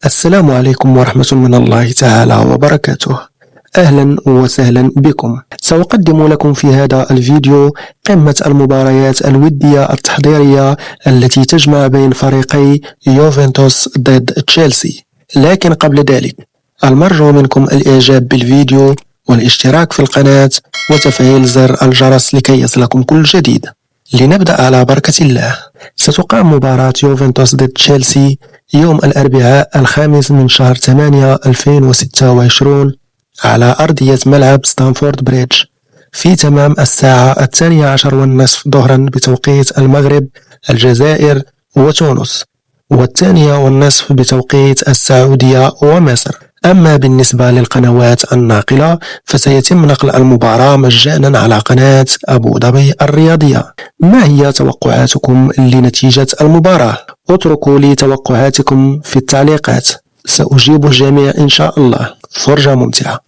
السلام عليكم ورحمة من الله تعالى وبركاته. أهلا وسهلا بكم. سأقدم لكم في هذا الفيديو قمة المباريات الودية التحضيرية التي تجمع بين فريقي يوفنتوس ضد تشيلسي. لكن قبل ذلك المرجو منكم الإعجاب بالفيديو والاشتراك في القناة وتفعيل زر الجرس لكي يصلكم كل جديد. لنبدأ على بركة الله. ستقام مباراة يوفنتوس ضد تشيلسي يوم الأربعاء 5 من شهر 8 2026 على أرضية ملعب ستانفورد بريدج في تمام الساعة 12:30 ظهرا بتوقيت المغرب، الجزائر وتونس، و2:30 بتوقيت السعودية ومصر. أما بالنسبة للقنوات الناقلة فسيتم نقل المباراة مجانا على قناة أبو ظبي الرياضية. ما هي توقعاتكم لنتيجة المباراة؟ اتركوا لي توقعاتكم في التعليقات، سأجيب الجميع إن شاء الله. فرجة ممتعة.